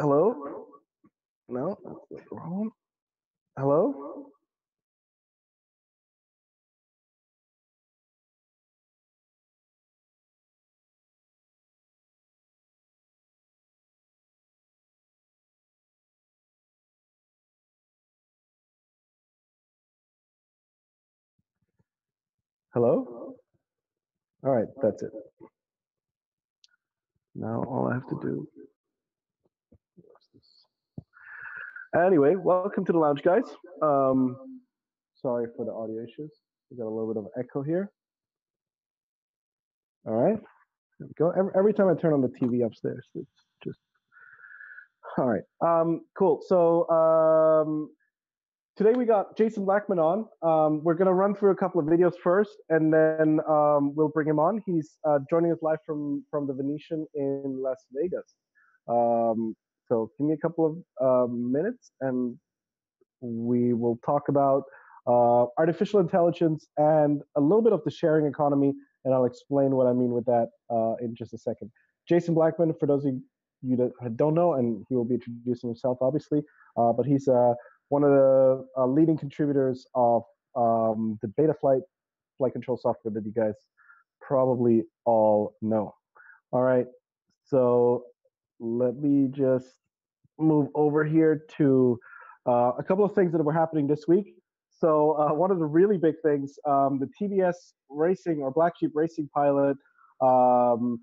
Hello? No, that's the wrong one. Hello? Hello? All right, that's it. Now all I have to do. Anyway, welcome to the lounge, guys. Sorry for the audio issues. We got a little bit of echo here. All right, there we go. Every time I turn on the TV upstairs, it's just all right. Cool. So today we got Jason Blackman on. We're gonna run through a couple of videos first, and then we'll bring him on. He's joining us live from the Venetian in Las Vegas. So give me a couple of minutes, and we will talk about artificial intelligence and a little bit of the sharing economy, and I'll explain what I mean with that in just a second. Jason Blackman, for those of you that don't know, and he will be introducing himself, obviously, but he's one of the leading contributors of the flight control software that you guys probably all know. All right, so let me just move over here to a couple of things that were happening this week. So one of the really big things, the TBS racing or Black Sheep racing pilot, um,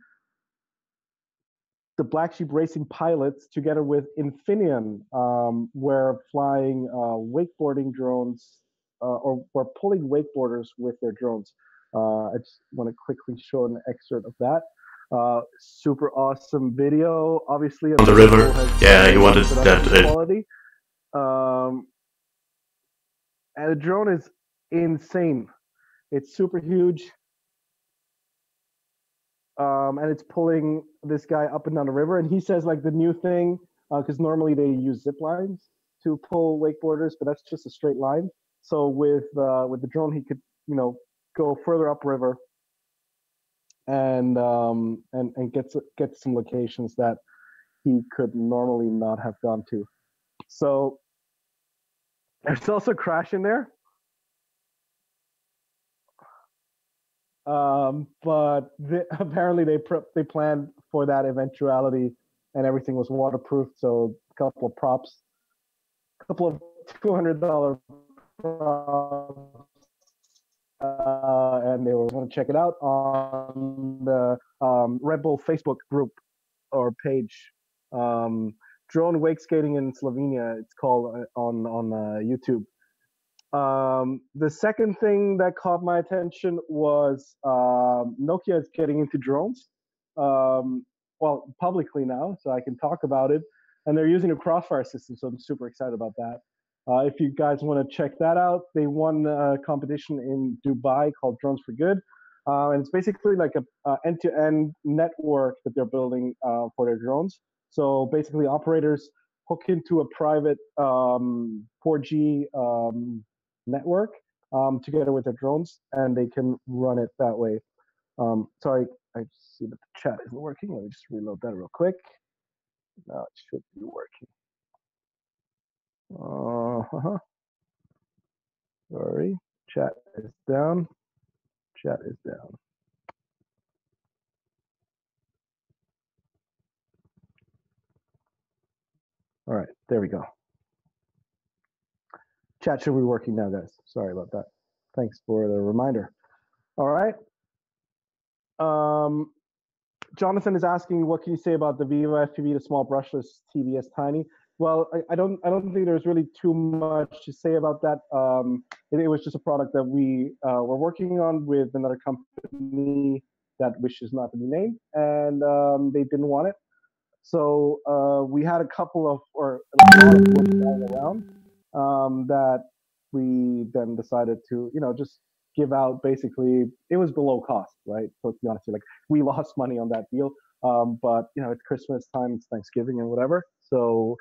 the Black Sheep racing pilots, together with Infineon, were flying wakeboarding drones or were pulling wakeboarders with their drones. I just want to quickly show an excerpt of that. Super awesome video. Obviously, On the river. Yeah, you wanted that. Quality. And the drone is insane. It's super huge. And it's pulling this guy up and down the river. And he says, like, the new thing, because normally they use zip lines to pull wakeboarders, but that's just a straight line. So with the drone, he could, go further upriver and get some locations that he could normally not have gone to. So there's also a crash in there. But apparently they planned for that eventuality, and everything was waterproof. So a couple of props, a couple of $200 props, and they were going to check it out on the Red Bull Facebook group or page. Drone wake skating in Slovenia. It's called on YouTube. The second thing that caught my attention was Nokia is getting into drones. Well, publicly now, so I can talk about it. And they're using a crossfire system, so I'm super excited about that. If you guys want to check that out, they won a competition in Dubai called Drones for Good. And it's basically like a end-to-end network that they're building for their drones. So basically, operators hook into a private 4G network together with their drones, and they can run it that way. Sorry, I see that the chat isn't working. Let me just reload that real quick. Now it should be working. Sorry, chat is down. Chat is down. All right, there we go. Chat should be working now, guys. Sorry about that. Thanks for the reminder. All right. Jonathan is asking, what can you say about the Vivo FPV, the small brushless TBS Tiny? Well, I don't think there's really too much to say about that. It was just a product that we were working on with another company that wishes not to be named, and they didn't want it. So we had a couple of, or a lot of books lying around that we then decided to, just give out. Basically, it was below cost, right? So to be honest, like, we lost money on that deal. But it's Christmas time, it's Thanksgiving and whatever. So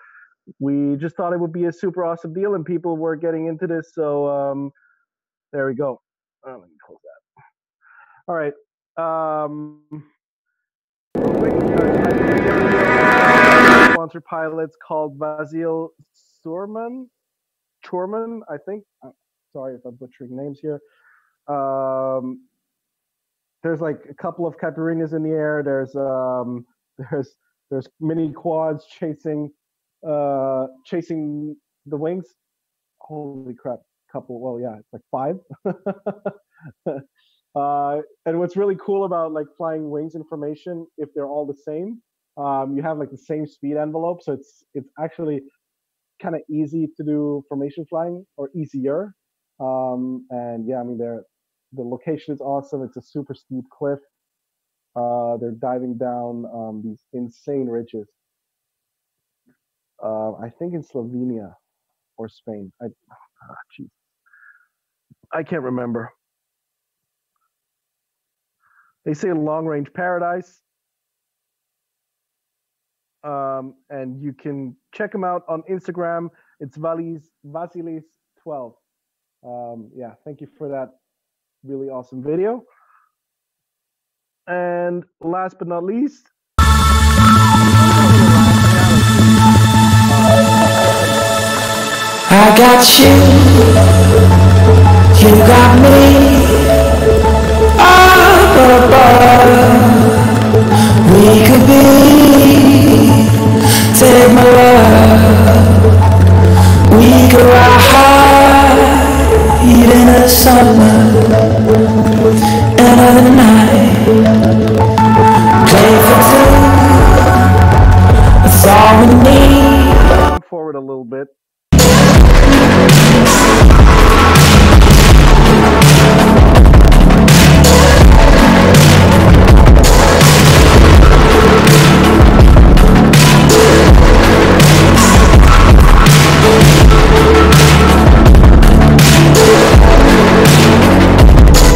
we just thought it would be a super awesome deal, and people were getting into this. So there we go. Let me close that. All right. sponsor pilots called Vasil Chorman, I think. Sorry if I'm butchering names here. Um, there's like a couple of caipirinhas in the air. There's there's mini quads chasing the wings. Holy crap! Couple. Well, yeah, it's like five. And what's really cool about like flying wings information, if they're all the same, you have like the same speed envelope, so it's actually kind of easy to do formation flying or easier. And yeah, I mean the location is awesome. It's a super steep cliff. They're diving down these insane ridges. I think in Slovenia or Spain. Geez, I can't remember. They say long range paradise. And you can check them out on Instagram. It's Vasilis12. Yeah, thank you for that really awesome video. And last but not least, I got you, you got me, up above. We could be, take my love. We could ride in the summer, another night. Play for two, that's all we need. forward a little bit.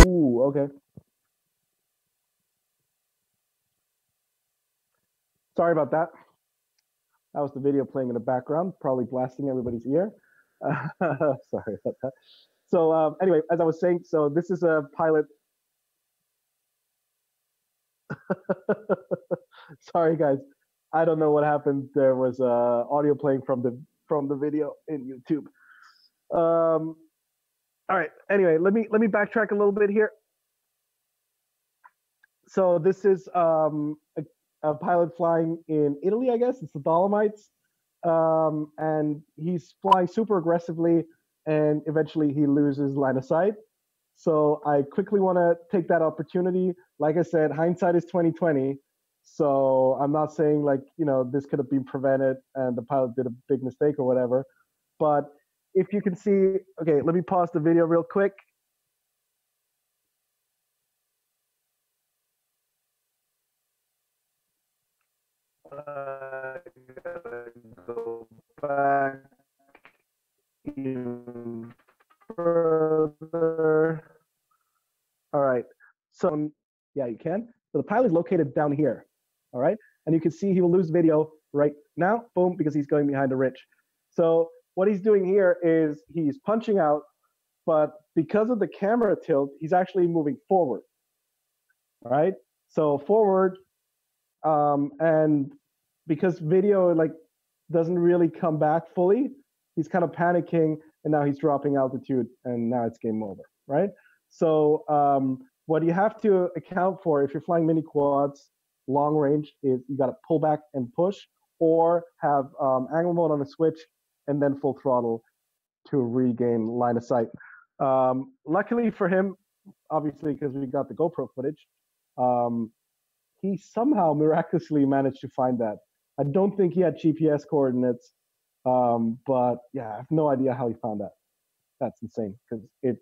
Ooh, okay. Sorry about that. That was the video playing in the background, probably blasting everybody's ear. Sorry about that. So anyway, as I was saying, so this is a pilot. Sorry, guys. I don't know what happened. There was audio playing from the video in YouTube. All right. Anyway, let me backtrack a little bit here. So this is a pilot flying in Italy, I guess. It's the Dolomites, and he's flying super aggressively, and eventually he loses line of sight. So I quickly want to take that opportunity. Like I said, hindsight is 2020. So I'm not saying like this could have been prevented and the pilot did a big mistake or whatever. But if you can see, okay, let me pause the video real quick. Gotta go back even further. All right. So yeah, you can. So the pilot is located down here. All right. And you can see he will lose video right now. Boom, because he's going behind the ridge. So what he's doing here is he's punching out, but because of the camera tilt, he's actually moving forward. All right. So forward, and because video like doesn't really come back fully, he's kind of panicking, and now he's dropping altitude, and now it's game over, right? So what you have to account for if you're flying mini quads long range is you got to pull back and push, or have angle mode on the switch and then full throttle to regain line of sight. Luckily for him, obviously, because we got the GoPro footage, he somehow miraculously managed to find that. I don't think he had GPS coordinates, but yeah, I have no idea how he found that. That's insane because it,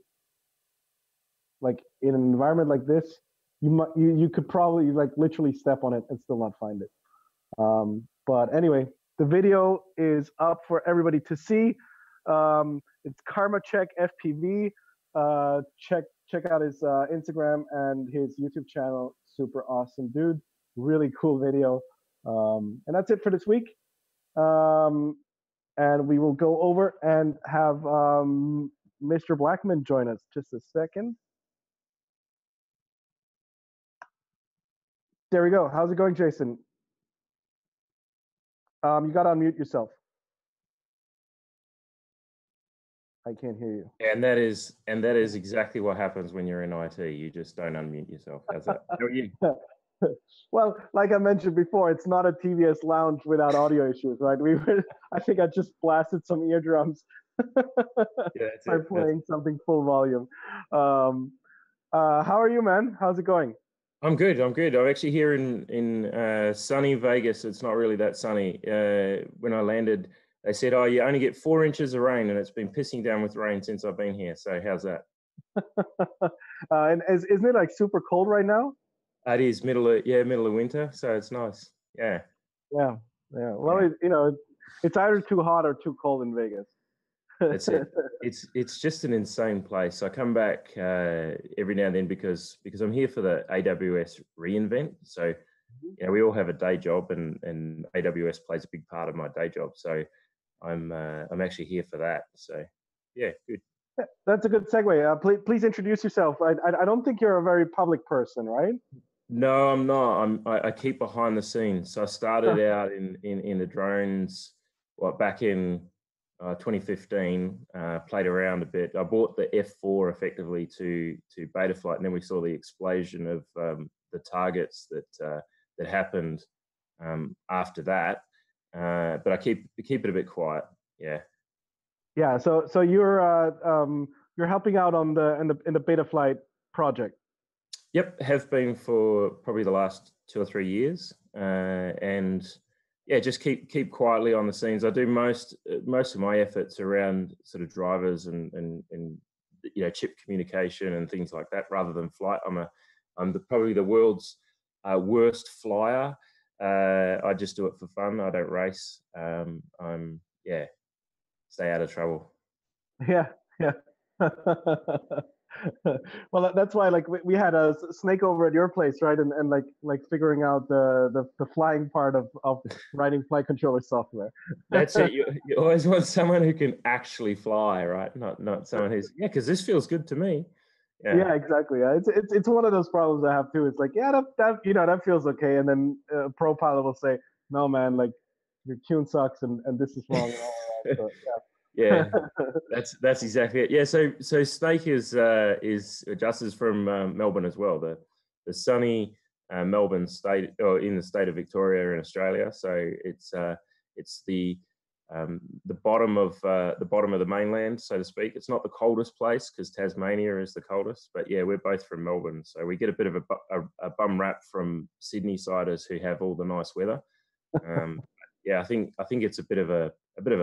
like in an environment like this, you could probably like literally step on it and still not find it. But anyway, the video is up for everybody to see. It's Karma Check FPV. Check out his Instagram and his YouTube channel. Super awesome dude. Really cool video. And that's it for this week. And we will go over and have Mr. Blackman join us. Just a second. There we go. How's it going, Jason? You got to unmute yourself. I can't hear you. And that is exactly what happens when you're in IT. You just don't unmute yourself. How's that? How are you? Well, like I mentioned before, it's not a TBS lounge without audio issues, right? I think I just blasted some eardrums by playing something full volume. How are you, man? How's it going? I'm good. I'm actually here in sunny Vegas. It's not really that sunny. When I landed, they said, "Oh, you only get 4 inches of rain," and it's been pissing down with rain since I've been here. So how's that? And isn't it like super cold right now? It is middle of winter, so it's nice. Yeah. Yeah. Well, it's either too hot or too cold in Vegas. That's it. It's just an insane place. I come back every now and then because I'm here for the AWS reInvent. So we all have a day job, and AWS plays a big part of my day job. So I'm actually here for that. So yeah, good. That's a good segue. Please introduce yourself. I don't think you're a very public person, right? No, I'm not. I keep behind the scenes. So I started out in the drones, back in 2015. Played around a bit. I bought the F4 effectively to beta flight, and then we saw the explosion of the targets that happened after that. But I keep it a bit quiet. Yeah. Yeah. So you're helping out on in the beta flight project. Yep, have been for probably the last 2 or 3 years, and yeah, just keep quietly on the scenes. I do most of my efforts around sort of drivers and chip communication and things like that, rather than flight. I'm probably the world's worst flyer. I just do it for fun. I don't race. Stay out of trouble. Yeah. Well, that's why like we had a snake over at your place, right? And like figuring out the flying part of writing flight controller software. That's it. You always want someone who can actually fly, right? Not someone who's because this feels good to me. Yeah, exactly. Yeah, it's one of those problems I have too. It's like, yeah, that feels okay, and then a pro pilot will say, "No, man, like your tune sucks, and this is wrong." And all that. So, yeah, that's exactly it. Yeah, so Snake is Justin's from Melbourne as well. The sunny Melbourne state, or in the state of Victoria in Australia. So it's the bottom of the mainland, so to speak. It's not the coldest place because Tasmania is the coldest, but yeah, we're both from Melbourne, so we get a bit of a bum rap from Sydney siders who have all the nice weather. Yeah, I think it's a bit of a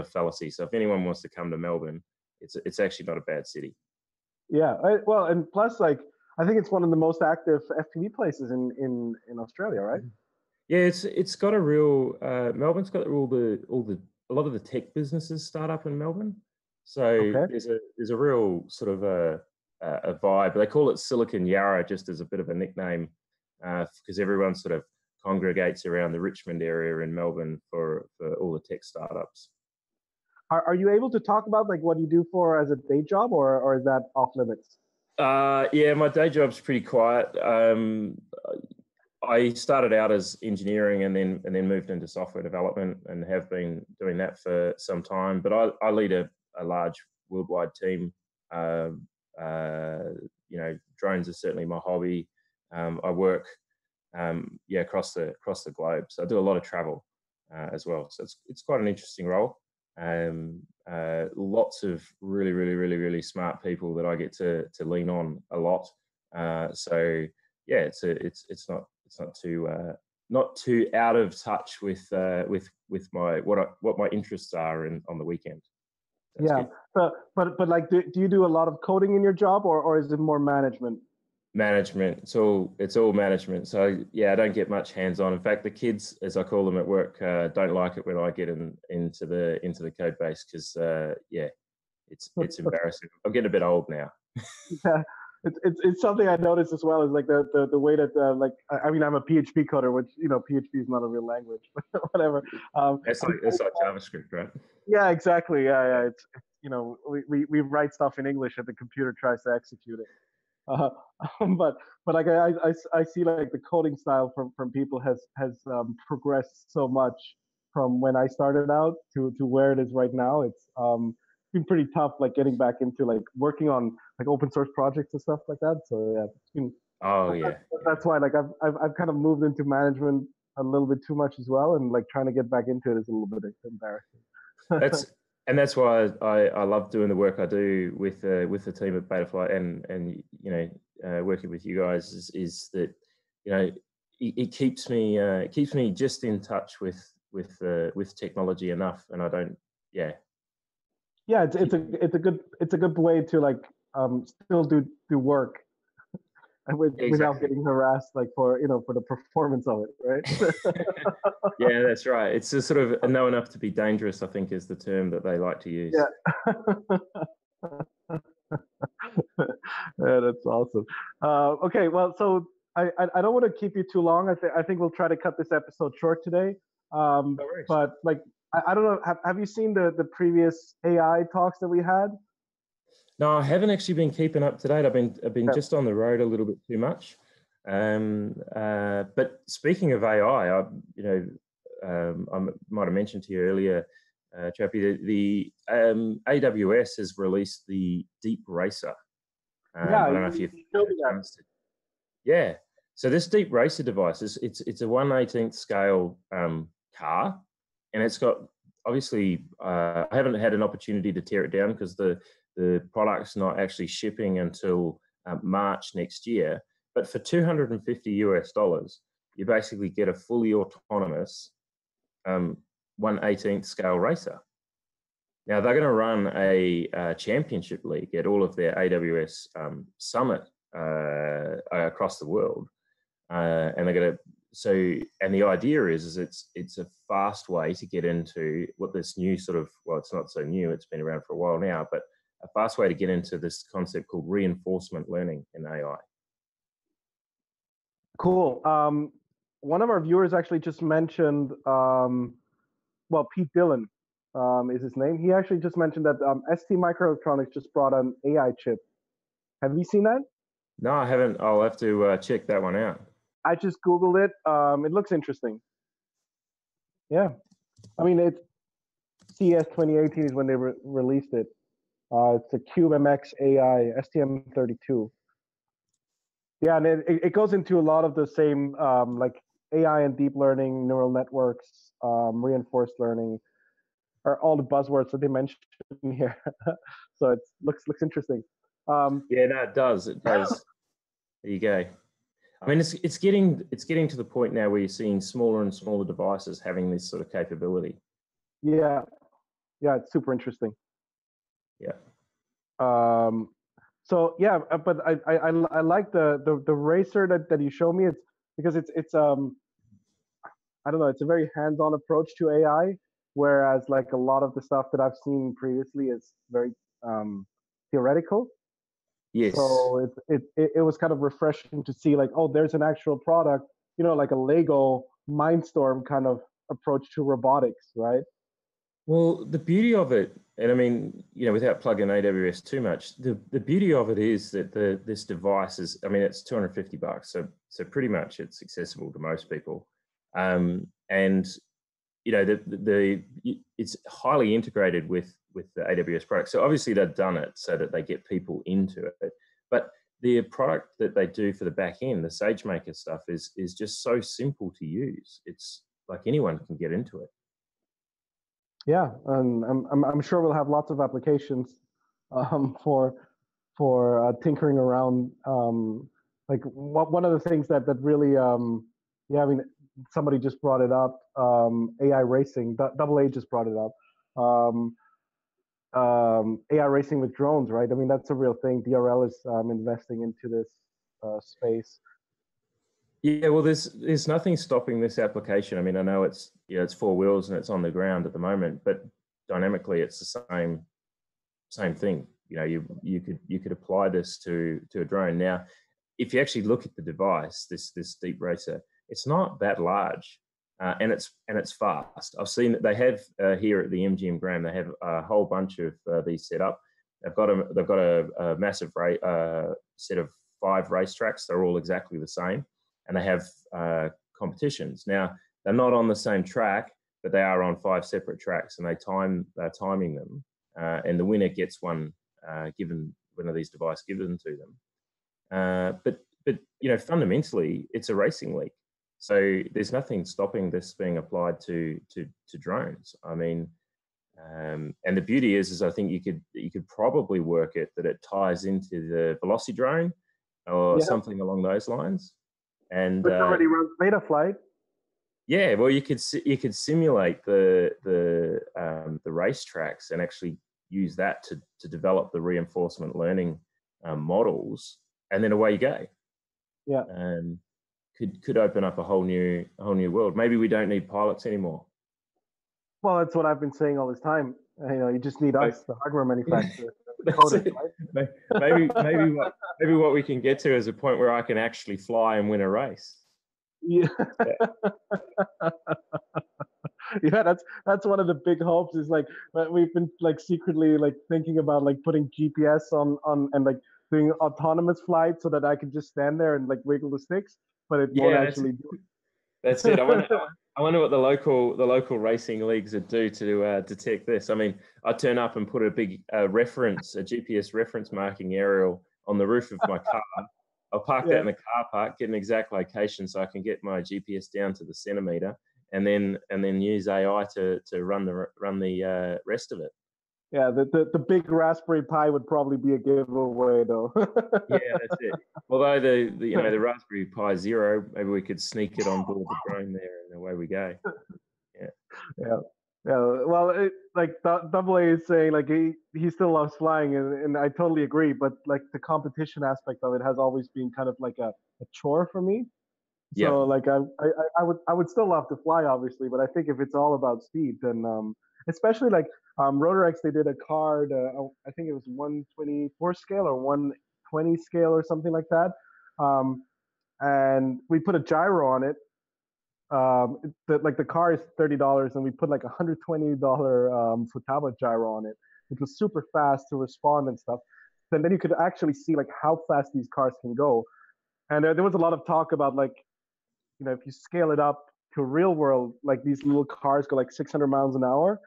fallacy. So if anyone wants to come to Melbourne, it's actually not a bad city. Yeah, well, and plus, like, I think it's one of the most active FPV places in Australia, right? Yeah, it's got a real Melbourne's got a lot of the tech businesses start up in Melbourne. So there's a real sort of a vibe. They call it Silicon Yarra just as a bit of a nickname because everyone sort of congregates around the Richmond area in Melbourne for all the tech startups. Are you able to talk about like what you do for as a day job, or is that off limits? Yeah, my day job's pretty quiet. I started out as engineering and then moved into software development and have been doing that for some time. But I lead a large worldwide team. Drones are certainly my hobby. I work across the globe. So I do a lot of travel as well. So it's quite an interesting role. Lots of really, really, really, really smart people that I get to lean on a lot. So yeah, it's not too out of touch with my what my interests are on the weekend. That's good. But like, do you do a lot of coding in your job, or is it more management? Management. It's all management. So yeah, I don't get much hands-on. In fact, the kids, as I call them at work, don't like it when I get into the code base because it's embarrassing. I'm getting a bit old now. Yeah, it's something I noticed as well. Is like the way that I mean, I'm a PHP coder, which PHP is not a real language, but whatever. That's like JavaScript, right? Yeah, exactly. Yeah. It's we write stuff in English and the computer tries to execute it. But like I see like the coding style from people has progressed so much from when I started out to where it is right now. It's been pretty tough, like getting back into like working on like open source projects and stuff like that. So yeah, it's been Oh yeah, that's why like I've kind of moved into management a little bit too much as well, and like trying to get back into it is a little bit embarrassing. that's and that's why I love doing the work I do with the team at Betafly and you know working with you guys is that you know it keeps me just in touch with technology enough, and I don't Yeah, it's a good way to like still do work and without exactly. getting harassed like for for the performance of it, right? Yeah, that's right. It's a sort of know enough to be dangerous, I think, is the term that they like to use. Yeah. Yeah, that's awesome. Okay, well, so I don't want to keep you too long. I think we'll try to cut this episode short today. No worries. But like I don't know, have you seen the previous AI talks that we had? No, I haven't actually been keeping up to date. I've been Yeah. just on the road a little bit too much. But speaking of AI, I might have mentioned to you earlier, Chappie, the AWS has released the Deep Racer. Yeah, I don't know if you you've showed had me a that. chance to. Yeah. So this Deep Racer device it's a 1/18th scale car, and it's got obviously I haven't had an opportunity to tear it down because the product's not actually shipping until March next year. But for $250, you basically get a fully autonomous 1/18th scale racer. Now they're going to run a championship league at all of their AWS summit across the world, and they're going to. So, and the idea is it's a fast way to get into what this new sort of it's not so new, it's been around for a while now, but a fast way to get into this concept called reinforcement learning in AI. Cool. One of our viewers actually just mentioned, Pete Dillon is his name. He actually just mentioned that ST Microelectronics just brought an AI chip. Have you seen that? No, I haven't. I'll have to check that one out. I just Googled it. It looks interesting. Yeah. I mean, it's CES 2018 is when they released it. It's a Cube MX AI STM32. Yeah, and it goes into a lot of the same like AI and deep learning, neural networks, reinforced learning, are all the buzzwords that they mentioned here. So it looks interesting. Yeah, no, it does. It does. There you go. I mean, it's getting to the point now where you're seeing smaller and smaller devices having this sort of capability. Yeah, it's super interesting. Yeah. So yeah, but I like the racer that you show me. It's because it's I don't know, it's a very hands-on approach to AI, whereas like a lot of the stuff that I've seen previously is very theoretical. Yes. So it was kind of refreshing to see like, oh, there's an actual product, like a Lego Mindstorm kind of approach to robotics, right? Well, the beauty of it, and I mean, without plugging AWS too much, the beauty of it is that this device is, I mean, it's $250, so pretty much it's accessible to most people, and it's highly integrated with the AWS product. So obviously they've done it so that they get people into it, but the product that they do for the back end, the SageMaker stuff, is just so simple to use. It's like anyone can get into it. Yeah, and I'm sure we'll have lots of applications for tinkering around. Like one of the things that really I mean, somebody just brought it up. AI racing, Double A just brought it up. AI racing with drones, right? I mean, that's a real thing. DRL is investing into this space. Yeah, well, there's nothing stopping this application. I mean, I know it's it's four wheels and it's on the ground at the moment, but dynamically it's the same thing. You could apply this to a drone. Now, if you actually look at the device, this Deep Racer, it's not that large, and it's fast. I've seen that they have here at the MGM Grand. They have a whole bunch of these set up. They've got a massive set of 5 racetracks. They're all exactly the same, and they have competitions. Now they're not on the same track, but they are on 5 separate tracks, and they're timing them, and the winner gets one given one of these devices given to them. But fundamentally, it's a racing league, so there's nothing stopping this being applied to drones. I mean, and the beauty is I think you could probably work it that it ties into the Velocity drone or something along those lines. And which already runs Betaflight. Yeah, well, you could simulate the racetracks and actually use that to develop the reinforcement learning models, and then away you go. Yeah, could open up a whole new world. Maybe we don't need pilots anymore. Well, that's what I've been saying all this time. You just need us, the hardware manufacturer. Right? Maybe what we can get to is a point where I can actually fly and win a race. Yeah. Yeah, that's one of the big hopes. Is like we've been like secretly like thinking about like putting GPS on and like doing autonomous flights so that I can just stand there and like wiggle the sticks, but it won't actually do it. That's it. I wonder what the local racing leagues would do to detect this. I mean, I'd turn up and put a big a GPS reference marking aerial on the roof of my car. I'll park that in the car park, get an exact location so I can get my GPS down to the centimeter, and then use AI to run the rest of it. Yeah, the big Raspberry Pi would probably be a giveaway though. Yeah, that's it. Although the Raspberry Pi Zero, maybe we could sneak it on board the drone there, and away we go. Yeah. Well, Double A is saying like he still loves flying, and I totally agree. But like the competition aspect of it has always been kind of like a chore for me. So like I would still love to fly, obviously, but I think if it's all about speed, then especially like Rotorex, they did a card. I think it was 124 scale or 120 scale or something like that, and we put a gyro on it. The car is $30, and we put like $120 Futaba gyro on it, which was super fast to respond and stuff. And then you could actually see like how fast these cars can go. And there was a lot of talk about like, if you scale it up to real world, like these little cars go like 600 miles an hour,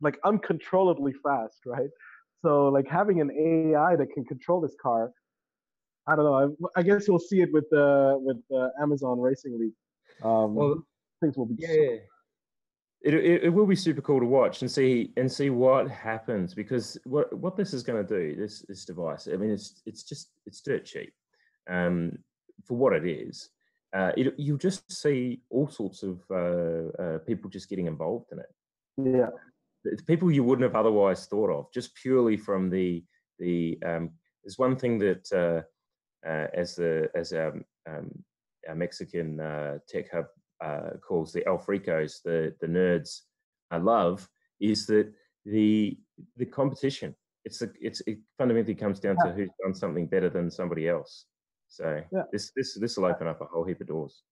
like uncontrollably fast, right? So like having an AI that can control this car, I don't know. I guess we'll see it with the Amazon Racing League. Well, things will be it will be super cool to watch and see what happens, because what this is going to do, this device, I mean, it's dirt cheap for what it is. You'll just see all sorts of people just getting involved in it. Yeah, it's people you wouldn't have otherwise thought of, just purely from the there's one thing that as our Mexican tech hub calls the Alfricos, the nerds I love, is that the competition. It fundamentally comes down to who's done something better than somebody else. So this will open up a whole heap of doors.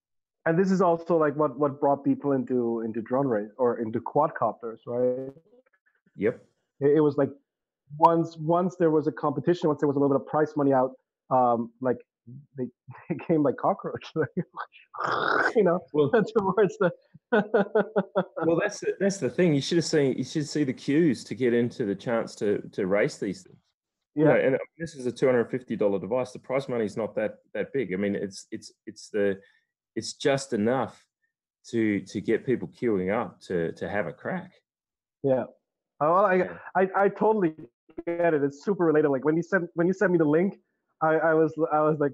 And this is also like what brought people into drone race or into quadcopters, right? Yep. It was like once there was a competition, once there was a little bit of prize money out, like they came like cockroach, well, towards the. Well, that's the thing. You should see the queues to get into the chance to race these things. Yeah, and this is a $250 device. The prize money is not that big. I mean, it's just enough to get people queuing up to have a crack. Yeah. Well, I totally get it. It's super relatable. Like when you sent me the link, I was like,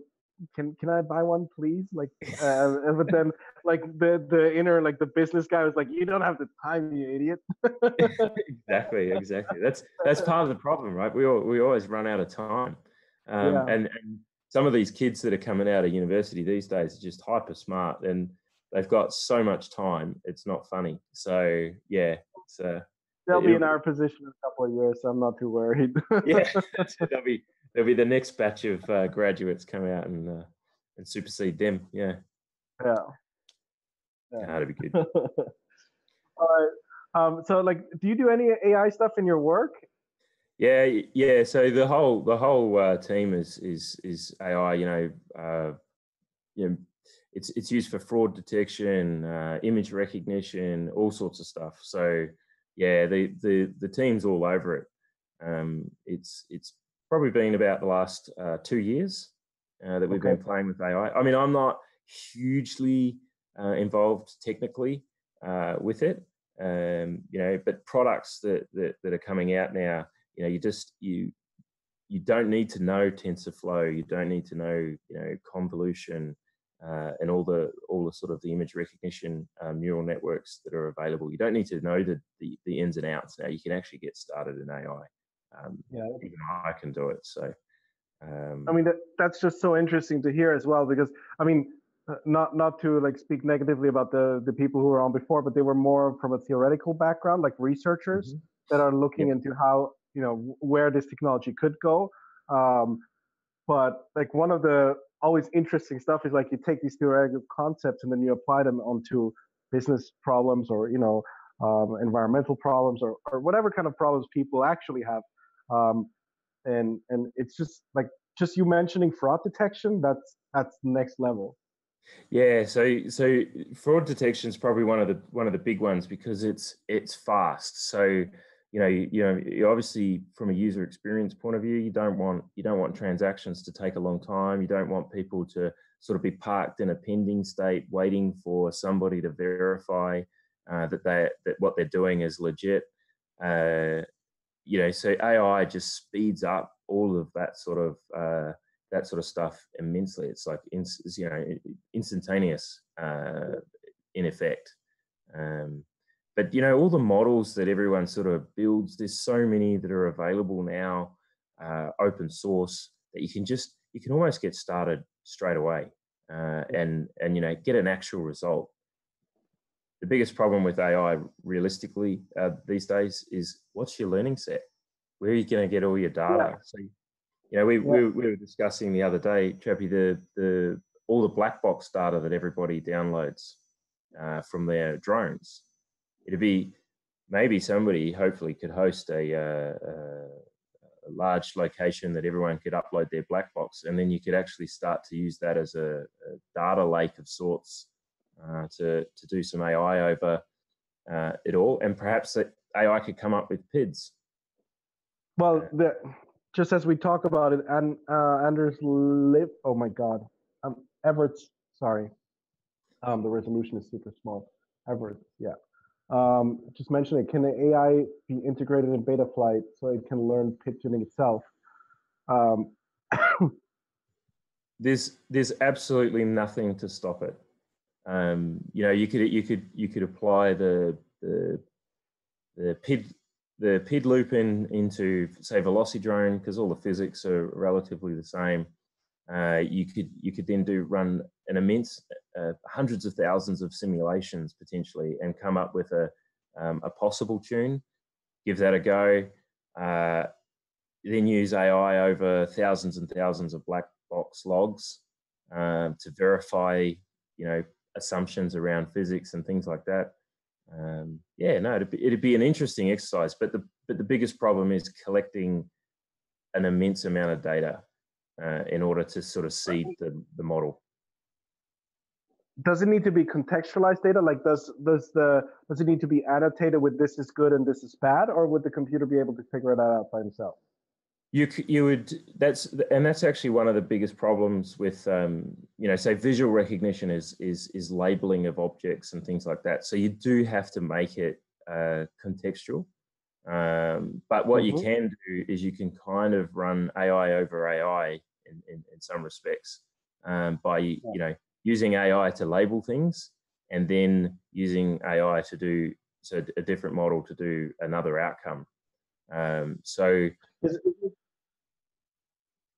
can I buy one, please? Like, but then like the inner like the business guy was like, you don't have the time, you idiot. Exactly. That's part of the problem, right? We always run out of time, and some of these kids that are coming out of university these days are just hyper smart, and they've got so much time. It's not funny. So yeah, it's they'll be in our position in a couple of years, so I'm not too worried. Yeah, there'll be the next batch of graduates come out and supersede them. Yeah. That'd be good. All right. So, like, do you do any AI stuff in your work? Yeah. So the whole team is AI. it's used for fraud detection, image recognition, all sorts of stuff. So yeah, the team's all over it. It's probably been about the last 2 years that we've been playing with AI. I mean, I'm not hugely involved technically with it, but products that are coming out now, you don't need to know TensorFlow, you don't need to know convolution and all the sort of the image recognition neural networks that are available. You don't need to know the ins and outs now. You can actually get started in AI. Even I can do it. So, I mean, that's just so interesting to hear as well, because I mean, not to like speak negatively about the people who were on before, but they were more from a theoretical background, like researchers that are looking into how, where this technology could go. But like one of the always interesting stuff is like you take these theoretical concepts and then you apply them onto business problems or environmental problems or whatever kind of problems people actually have. And it's just you mentioning fraud detection, that's next level. Yeah, so fraud detection is probably one of the big ones because it's fast. So you obviously from a user experience point of view, you don't want transactions to take a long time. You don't want people to sort of be parked in a pending state, waiting for somebody to verify that what they're doing is legit. So AI just speeds up all of that sort of stuff immensely. It's like instantaneous in effect. But all the models that everyone sort of builds, there's so many that are available now, open source, that you can almost get started straight away and get an actual result. The biggest problem with AI realistically these days is what's your learning set? Where are you going to get all your data? So we were discussing the other day, Trappy, all the black box data that everybody downloads from their drones. It'd be maybe somebody hopefully could host a large location that everyone could upload their black box, and then you could actually start to use that as a data lake of sorts to do some AI over it all, and perhaps that AI could come up with PIDs. Well, just as we talk about it, and Anders oh my God, Everett's, sorry, the resolution is super small. Everett, yeah. Just mentioning, can the AI be integrated in Betaflight so it can learn PID tuning itself? There's absolutely nothing to stop it. You could apply the PID loop into say Velocidrone, because all the physics are relatively the same. You could then run an immense hundreds of thousands of simulations potentially and come up with a possible tune. Give that a go. Then use AI over thousands and thousands of black box logs to verify assumptions around physics and things like that. It'd be an interesting exercise, but the biggest problem is collecting an immense amount of data in order to sort of seed the model. Does it need to be contextualized data? Like, does it need to be annotated with this is good and this is bad, or would the computer be able to figure that out by himself? You would. That's actually one of the biggest problems with say visual recognition is labeling of objects and things like that. So you do have to make it contextual. But what you can do is you can kind of run AI over AI in some respects by using AI to label things and then using AI to do a different model to do another outcome.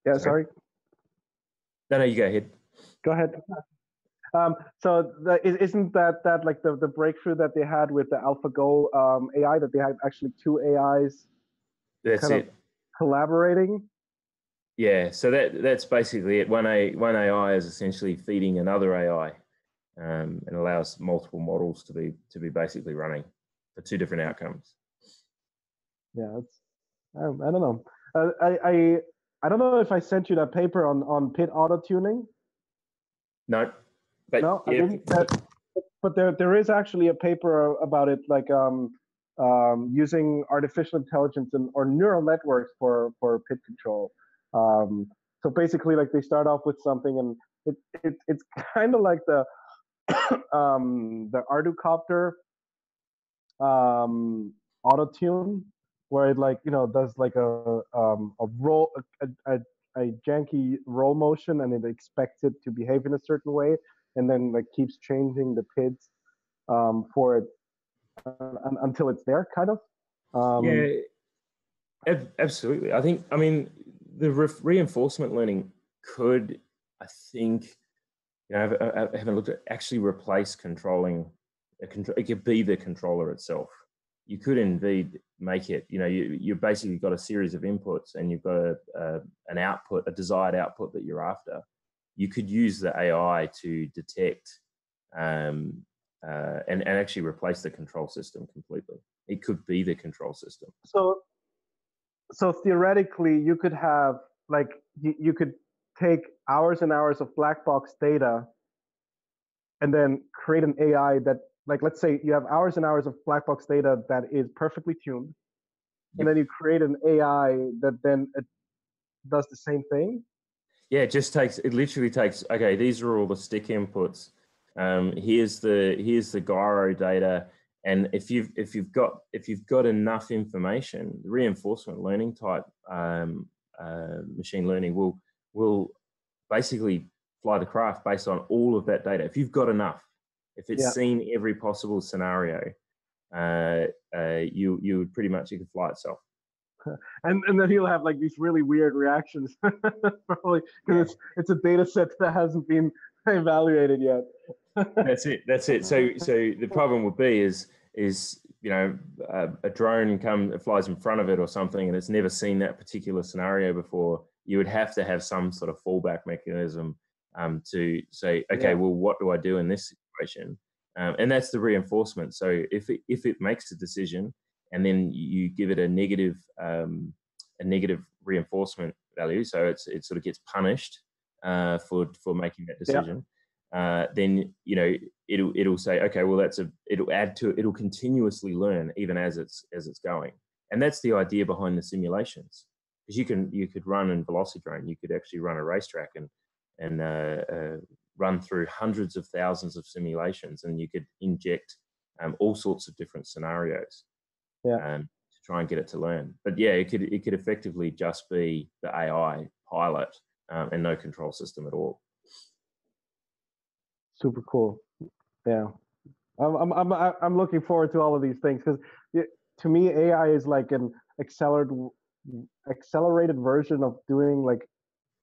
Yeah, sorry. No, you go ahead. Go ahead. So isn't that like the breakthrough that they had with the AlphaGo AI, that they had actually two AIs collaborating? Yeah, so that's basically it. One AI is essentially feeding another AI and allows multiple models to be basically running for two different outcomes. Yeah, I don't know. I don't know if I sent you that paper on PID auto tuning. No. But No, I yeah, didn't. But there is actually a paper about it, like using artificial intelligence or neural networks for pit control. So basically, like they start off with something, and it's kind of like the Arducopter auto tune, where it like does like a roll a janky roll motion, and it expects it to behave in a certain way, and then like keeps changing the PIDs for it until it's there, kind of. yeah, absolutely. I mean, the reinforcement learning could, I think, I haven't looked at actually replace controlling it could be the controller itself. You could indeed make it, you basically got a series of inputs and you've got an output, a desired output that you're after. You could use the AI to detect and actually replace the control system completely. It could be the control system. So theoretically, you could have like you could take hours and hours of black box data and then create an AI that, like, let's say you have hours and hours of black box data that is perfectly tuned, and then you create an AI that then it does the same thing. Yeah, it literally takes, okay, these are all the stick inputs. Here's the gyro data. And if you've got enough information, the reinforcement learning type machine learning will basically fly the craft based on all of that data. If you've got enough, if it's seen every possible scenario, you would pretty much, it could fly itself. And then he'll have like these really weird reactions, probably because it's a data set that hasn't been evaluated yet. That's it. So the problem would be is a drone flies in front of it or something, and it's never seen that particular scenario before. You would have to have some sort of fallback mechanism to say, okay, well, what do I do in this situation? And that's the reinforcement. So if it makes a decision and then you give it a negative reinforcement value, so it sort of gets punished for making that decision. Then it'll say, okay, well it'll continuously learn even as it's going, and that's the idea behind the simulations. Because you could run in Velocidrone, you could actually run a racetrack and run through hundreds of thousands of simulations, and you could inject all sorts of different scenarios to try and get it to learn. But yeah, it could effectively just be the AI pilot and no control system at all. Super cool. Yeah, I'm looking forward to all of these things because to me AI is like an accelerated version of doing like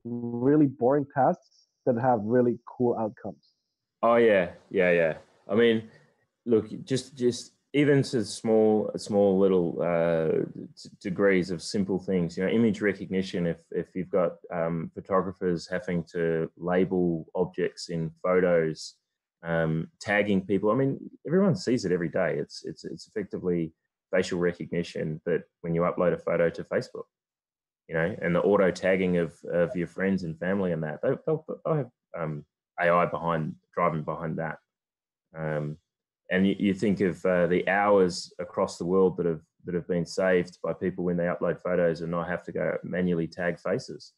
really boring tasks that have really cool outcomes. Oh yeah. I mean, look, just even to small little degrees of simple things, image recognition. If you've got photographers having to label objects in photos, tagging people. I mean, everyone sees it every day. It's effectively facial recognition, but when you upload a photo to Facebook, and the auto tagging of your friends and family and that, they'll have AI driving behind that. And you think of the hours across the world that have been saved by people when they upload photos and not have to go manually tag faces.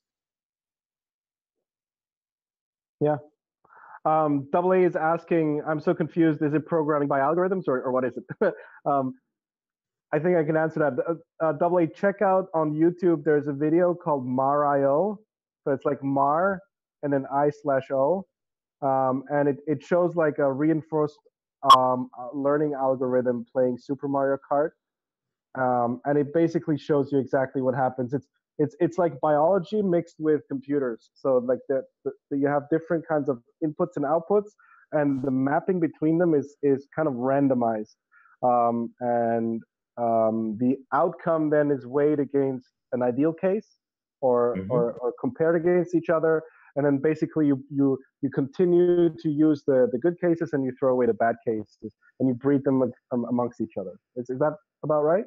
Yeah. Double A is asking, I'm so confused, is it programming by algorithms or what is it? I think I can answer that. Double A, check out on YouTube, there's a video called Mar.io. So it's like Mar and then I/O. And it shows like a reinforced learning algorithm playing Super Mario Kart. And it basically shows you exactly what happens. It's like biology mixed with computers. So like you have different kinds of inputs and outputs, and the mapping between them is kind of randomized. And the outcome then is weighed against an ideal case or compared against each other. And then basically you continue to use the good cases and you throw away the bad cases and you breed them amongst each other. Is that about right?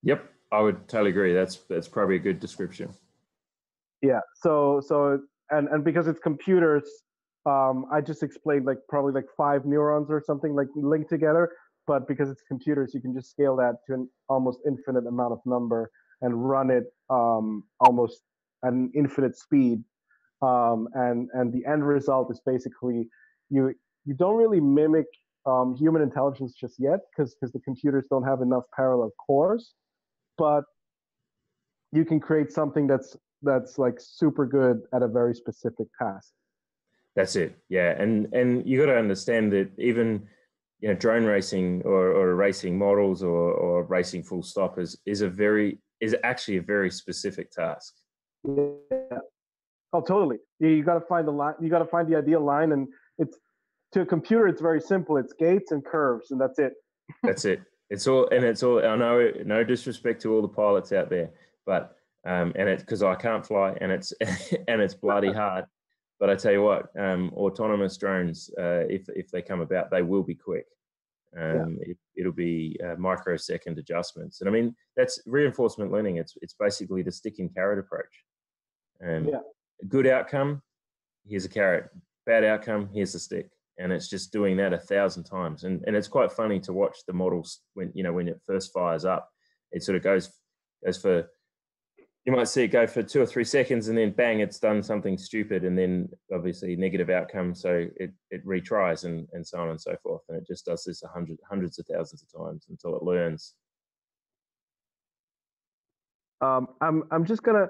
Yep, I would totally agree. That's probably a good description. Yeah. So and because it's computers, I just explained like probably like 5 neurons or something like linked together. But because it's computers, you can just scale that to an almost infinite amount of number and run it almost at an infinite speed. And the end result is basically you you don't really mimic human intelligence just yet because the computers don't have enough parallel cores, but you can create something that's like super good at a very specific task. That's it. Yeah, and you got to understand that even drone racing or racing models or racing full stop is actually a very specific task. Yeah. Oh, totally. You got to find the line. You got to find the ideal line, and it's to a computer. It's very simple. It's gates and curves, and that's it. That's it. It's all. I know, no disrespect to all the pilots out there, but and it's because I can't fly, and it's and it's bloody hard. But I tell you what, autonomous drones, if they come about, they will be quick. It'll be microsecond adjustments, and I mean that's reinforcement learning. It's basically the stick and carrot approach. Good outcome, here's a carrot. Bad outcome, here's the stick, and it's just doing that 1,000 times. And it's quite funny to watch the models when it first fires up. It sort of goes for. You might see it go for 2 or 3 seconds, and then bang, it's done something stupid, and then obviously negative outcome. So it retries and so on and so forth, and it just does this hundreds of thousands of times until it learns. I'm just gonna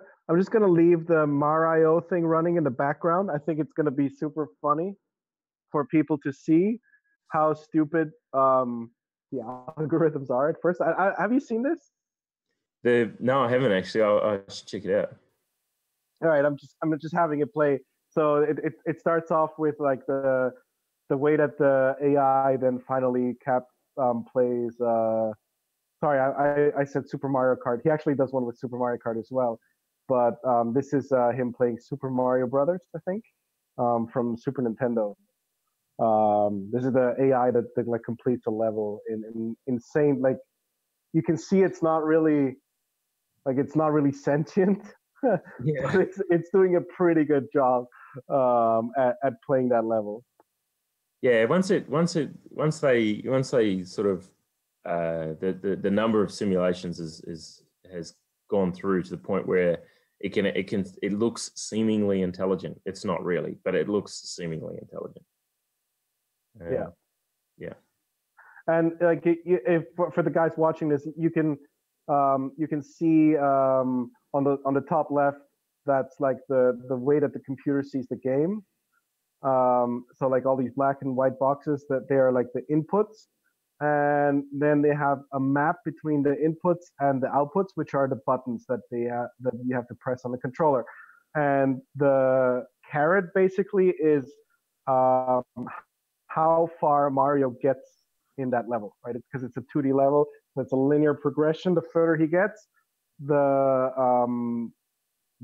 leave the Mario thing running in the background. I think it's gonna be super funny for people to see how stupid the algorithms are at first. Have you seen this? No, I haven't actually. I should check it out. All right, I'm just having it play. So it starts off with like the way that the AI then finally plays. Sorry, I said Super Mario Kart. He actually does one with Super Mario Kart as well. But this is him playing Super Mario Brothers, I think, from Super Nintendo. This is the AI that like completes a level in insane. Like you can see it's not really sentient, but it's doing a pretty good job at playing that level. Yeah, once they sort of the number of simulations has gone through to the point where it looks seemingly intelligent. It's not really, but it looks seemingly intelligent. Yeah. And like if for the guys watching this, you can see on the top left, that's like the way that the computer sees the game. So like all these black and white boxes, that they are like the inputs, and then they have a map between the inputs and the outputs, which are the buttons that you have to press on the controller. And the carrot basically is how far Mario gets in that level, right? Because it's a 2D level, so it's a linear progression. The further he gets, the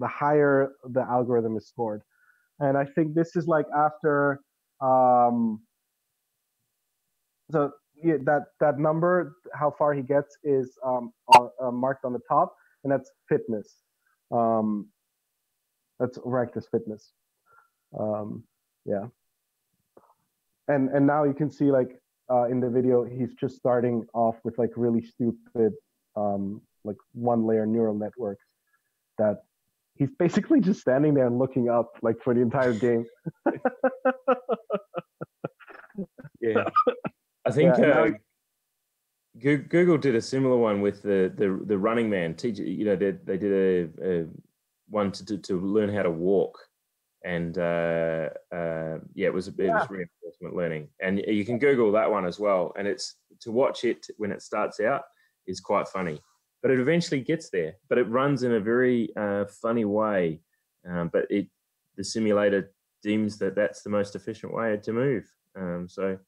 higher the algorithm is scored. And I think this is like after so yeah, that number, how far he gets, is marked on the top, and that's fitness. That's ranked as fitness. Yeah. And now you can see like in the video, he's just starting off with like really stupid like one layer neural networks that he's basically just standing there and looking up like for the entire game. Yeah. I think Google did a similar one with the Running Man. They did a one to learn how to walk, and it was reinforcement learning. And you can Google that one as well. And it's to watch it when it starts out is quite funny, but it eventually gets there. But it runs in a very funny way. But the simulator deems that that's the most efficient way to move. So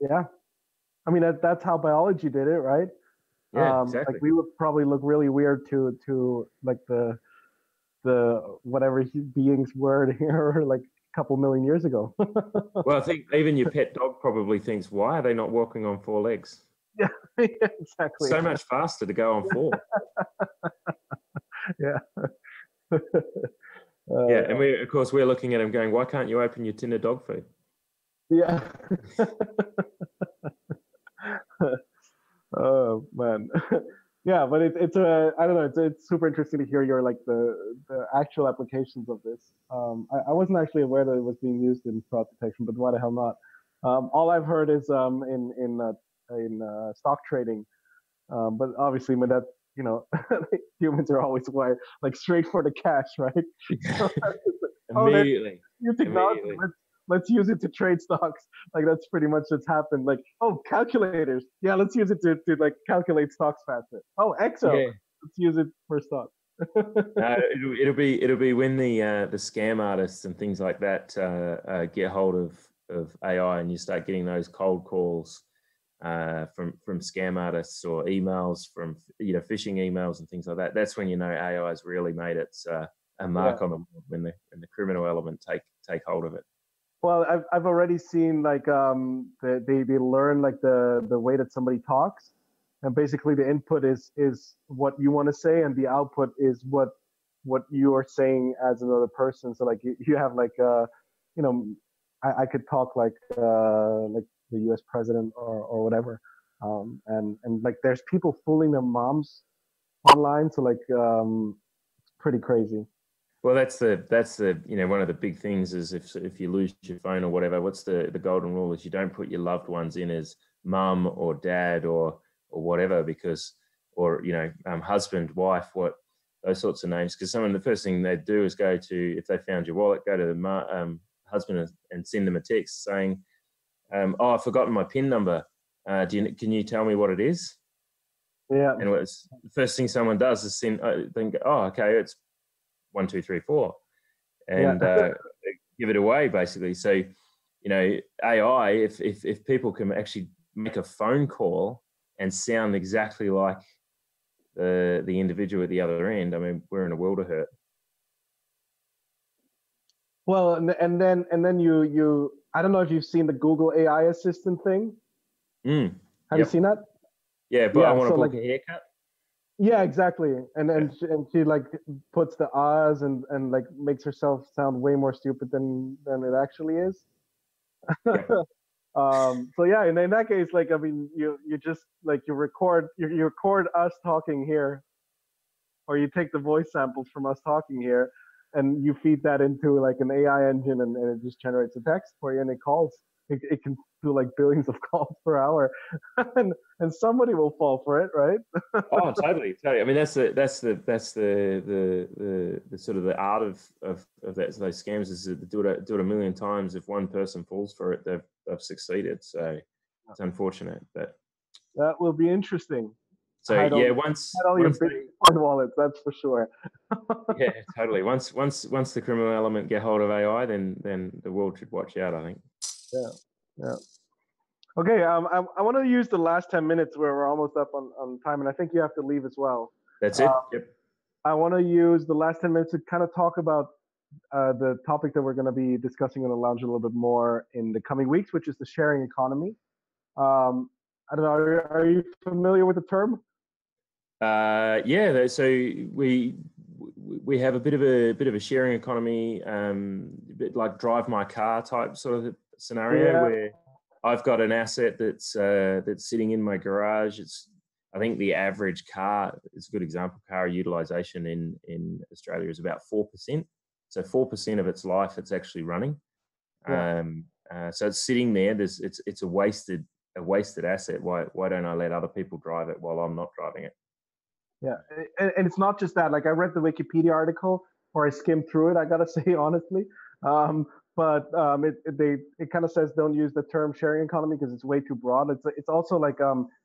yeah. I mean, that's how biology did it, right? Yeah, exactly. Like we would probably look really weird to like the whatever beings were here like a couple million years ago. Well, I think even your pet dog probably thinks, why are they not walking on 4 legs? Yeah, exactly. So much faster to go on 4. Yeah. Yeah, and of course we're looking at him going, why can't you open your Tinder dog feed? Yeah. Oh man. Yeah, but it's I don't know, it's super interesting to hear your like the actual applications of this. I wasn't actually aware that it was being used in fraud detection, but why the hell not? All I've heard is in stock trading, but obviously when that you know humans are always wired like straight for the cash, right? So, oh, they're Immediately. new technology. Immediately. Let's use it to trade stocks. Like that's pretty much what's happened. Like, oh, calculators. Yeah, let's use it to like calculate stocks faster. Oh, Excel. Yeah. Let's use it for stocks. It'll be when the scam artists and things like that get hold of AI and you start getting those cold calls from scam artists or emails from phishing emails and things like that. That's when AI has really made its a mark on the world when the criminal element take hold of it. Well, I've already seen like they learn like the way that somebody talks, and basically the input is what you want to say, and the output is what you are saying as another person. So like you have like you know I could talk like the U.S. president or whatever, and like there's people fooling their moms online, so like it's pretty crazy. Well, that's the one of the big things is if you lose your phone or whatever, what's the golden rule is you don't put your loved ones in as mum or dad or whatever because or husband, wife, what those sorts of names because the first thing they'd do is go to if they found your wallet, go to the husband and send them a text saying, "Oh, I've forgotten my PIN number. Can you tell me what it is?" Yeah. And the first thing someone does is send. Think, "Oh, okay, it's 1, 2, 3, 4," and give it away basically. So, AI, if people can actually make a phone call and sound exactly like the individual at the other end, I mean, we're in a world of hurt. Well, and then you I don't know if you've seen the Google AI assistant thing. Have you Yep. seen that? Yeah, but I want to book a haircut. Yeah, exactly. And she like puts the ahs and like makes herself sound way more stupid than it actually is. Yeah. So yeah, and in that case, like I mean, you just like you record us talking here, or you take the voice samples from us talking here, and you feed that into like an AI engine, and it just generates a text for you, and it calls. It can do like billions of calls per hour, and somebody will fall for it, right? Oh, totally. I mean, that's the sort of the art of those scams is to do it a million times. If one person falls for it, they've succeeded. So it's unfortunate, but that will be interesting. So yeah, once all your Bitcoin wallets, that's for sure. Yeah, totally. Once the criminal element get hold of AI, then the world should watch out, I think. Yeah. Okay, I want to use the last 10 minutes where we're almost up on time, and I think you have to leave as well. That's it. Yep. I want to use the last 10 minutes to kind of talk about the topic that we're going to be discussing in the lounge a little bit more in the coming weeks, which is the sharing economy. I don't know. Are you familiar with the term? Yeah. So we have a bit of a sharing economy, a bit like drive my car type sort of scenario where I've got an asset that's sitting in my garage. I think the average car is a good example. Car utilization in Australia is about 4%. So 4% of its life it's actually running. So it's sitting there. It's a wasted asset. Why don't I let other people drive it while I'm not driving it? Yeah, and it's not just that. Like I read the Wikipedia article, or I skimmed through it. I gotta say honestly, but it kind of says don't use the term sharing economy because it's way too broad. It's also like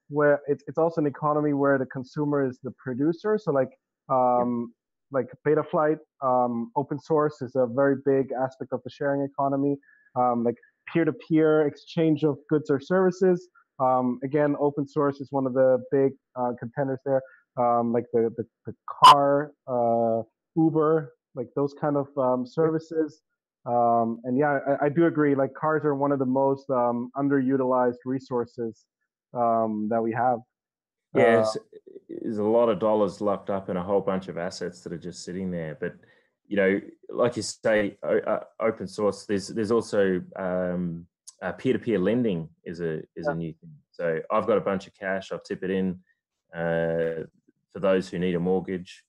where it's also an economy where the consumer is the producer. So like Betaflight, open source is a very big aspect of the sharing economy. Like peer-to-peer exchange of goods or services. Again, open source is one of the big contenders there. Like the car, Uber, like those kind of services. And yeah, I do agree. Like cars are one of the most underutilized resources that we have. Yes, there's a lot of dollars locked up in a whole bunch of assets that are just sitting there. But like you say, open source. There's also peer-to-peer lending is a new thing. So I've got a bunch of cash. I'll tip it in for those who need a mortgage.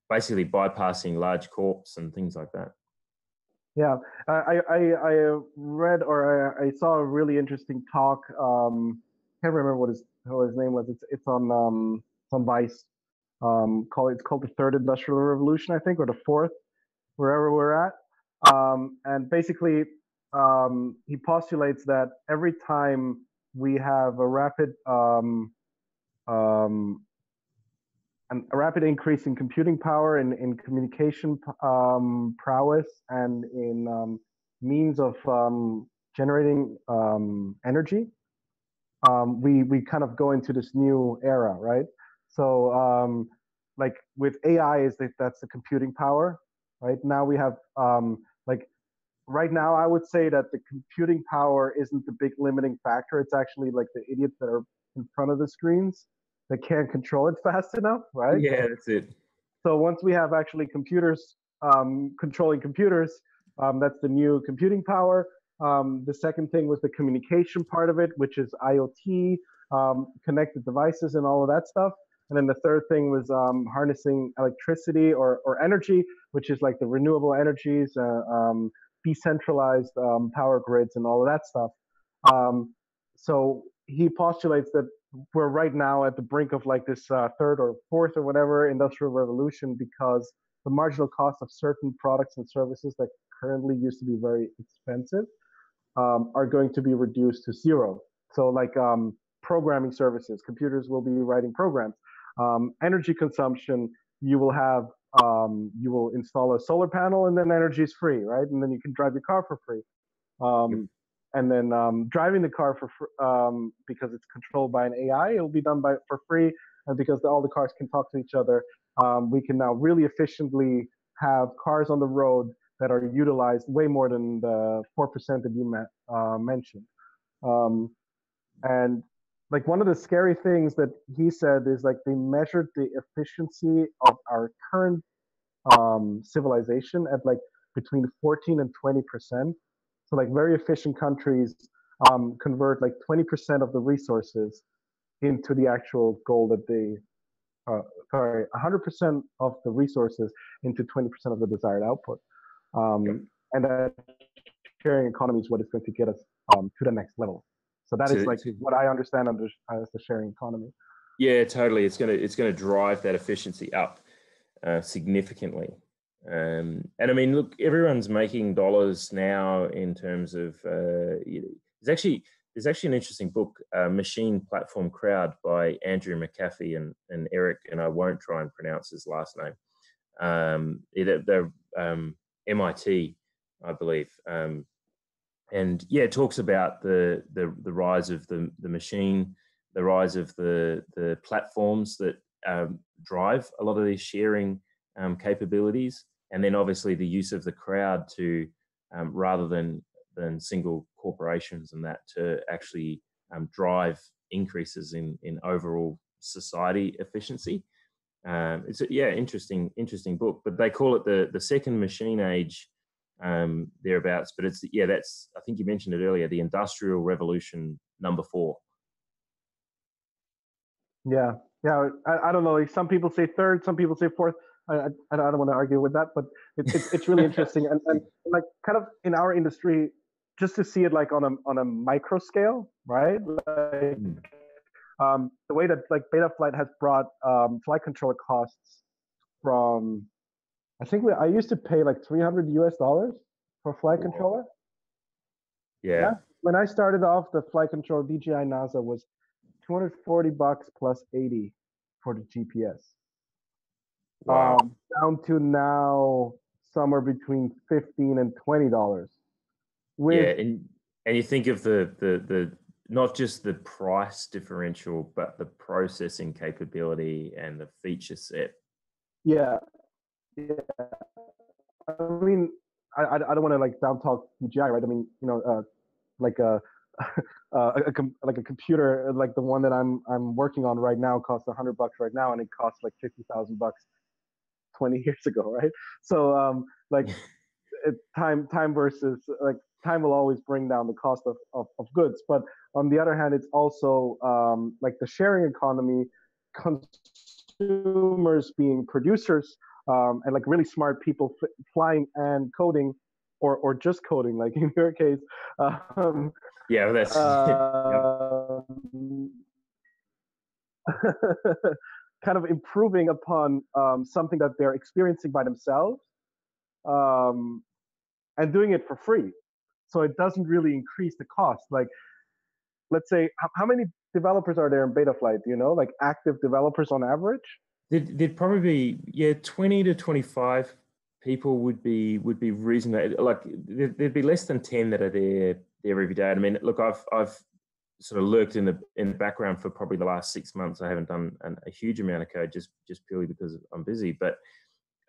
Basically bypassing large corps and things like that. Yeah, I read or I saw a really interesting talk. Can't remember what his name was. It's on Vice. It's called the Third Industrial Revolution, I think, or the Fourth, wherever we're at. And basically, he postulates that every time we have a rapid increase in computing power and in communication prowess and in means of generating energy, we kind of go into this new era, right? So like with AI, that's the computing power, right? Now we have like right now I would say that the computing power isn't the big limiting factor. It's actually like the idiots that are in front of the screens that can't control it fast enough, right? Yeah, that's it. So once we have actually computers controlling computers, that's the new computing power. The second thing was the communication part of it, which is IoT, connected devices, and all of that stuff. And then the third thing was harnessing electricity or energy, which is like the renewable energies, decentralized power grids, and all of that stuff. So he postulates that we're right now at the brink of like this third or fourth or whatever industrial revolution because the marginal cost of certain products and services that currently used to be very expensive are going to be reduced to zero. So like programming services, computers will be writing programs. Energy consumption, you will install a solar panel and then energy is free, right? And then you can drive your car for free. And then driving the car because it's controlled by an AI, it will be done for free. And because all the cars can talk to each other, we can now really efficiently have cars on the road that are utilized way more than the 4% that you mentioned. And like one of the scary things that he said is like they measured the efficiency of our current civilization at like between 14 and 20%. So like very efficient countries convert like 20% of the resources into the actual goal that they, 100% of the resources into 20% of the desired output. And that sharing economy is what is going to get us to the next level. So that is like what I understand as the sharing economy. Yeah, totally. It's gonna drive that efficiency up significantly. And I mean, look, everyone's making dollars now in terms of. There's actually an interesting book, Machine Platform Crowd by Andrew McAfee and Eric, and I won't try and pronounce his last name. They're MIT, I believe. And yeah, it talks about the rise of the machine, the rise of the platforms that drive a lot of these sharing capabilities, and then obviously the use of the crowd to rather than single corporations and that to actually drive increases in overall society efficiency. It's interesting book, but they call it the second machine age. Thereabouts, but that's I think you mentioned it earlier, the Industrial Revolution number 4. Yeah, I don't know. Like some people say third, some people say fourth. I don't want to argue with that, but it's really interesting and like kind of in our industry, just to see it like on a micro scale, right? Like the way that like Betaflight has brought flight controller costs from. I think I used to pay like $300 for a flight controller. Yeah. When I started off, the flight controller DJI NASA was $240 plus 80 for the GPS. Wow. Down to now somewhere between $15 and $20. And you think of the not just the price differential, but the processing capability and the feature set. Yeah. I mean, I don't want to like down talk DJI, right? I mean, like a like a computer like the one that I'm working on right now costs $100 right now, and it costs like $50,000 20 years ago, right? So like time versus like time will always bring down the cost of goods, but on the other hand, it's also like the sharing economy, consumers being producers, and like really smart people flying and coding, or just coding, like in your case. Um, Yeah, that's yeah. uh, kind of improving upon something that they're experiencing by themselves, um, and doing it for free. So it doesn't really increase the cost. Like, let's say, how many developers are there in Betaflight? Do you know, like active developers on average? There'd probably be 20 to 25 people would be reasonable. Like there'd be less than 10 that are there every day. I mean, look, I've sort of lurked in the background for probably the last 6 months. I haven't done a huge amount of code just purely because I'm busy. But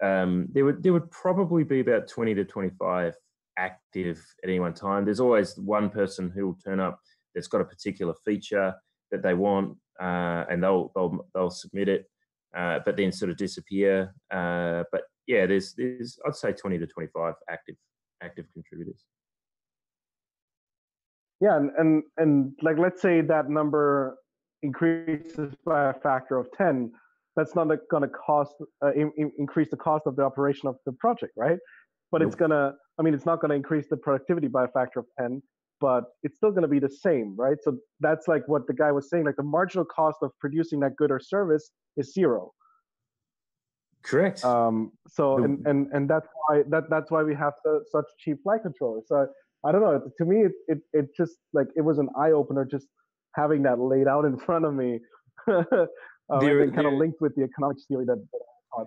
there would probably be about 20 to 25 active at any one time. There's always one person who will turn up that's got a particular feature that they want, and they'll submit it, but then sort of disappear. But yeah, there's I'd say 20 to 25 active contributors. Yeah, and like, let's say that number increases by a factor of 10. That's not going to cost increase the cost of the operation of the project, right? But Nope. it's gonna, I mean, it's not going to increase the productivity by a factor of 10, but it's still going to be the same, right? So that's like what the guy was saying, like the marginal cost of producing that good or service is zero. Correct. So and that's why we have such cheap flight controllers. So I don't know. To me, it just like it was an eye opener just having that laid out in front of me, and then kind of linked with the economics theory that I taught.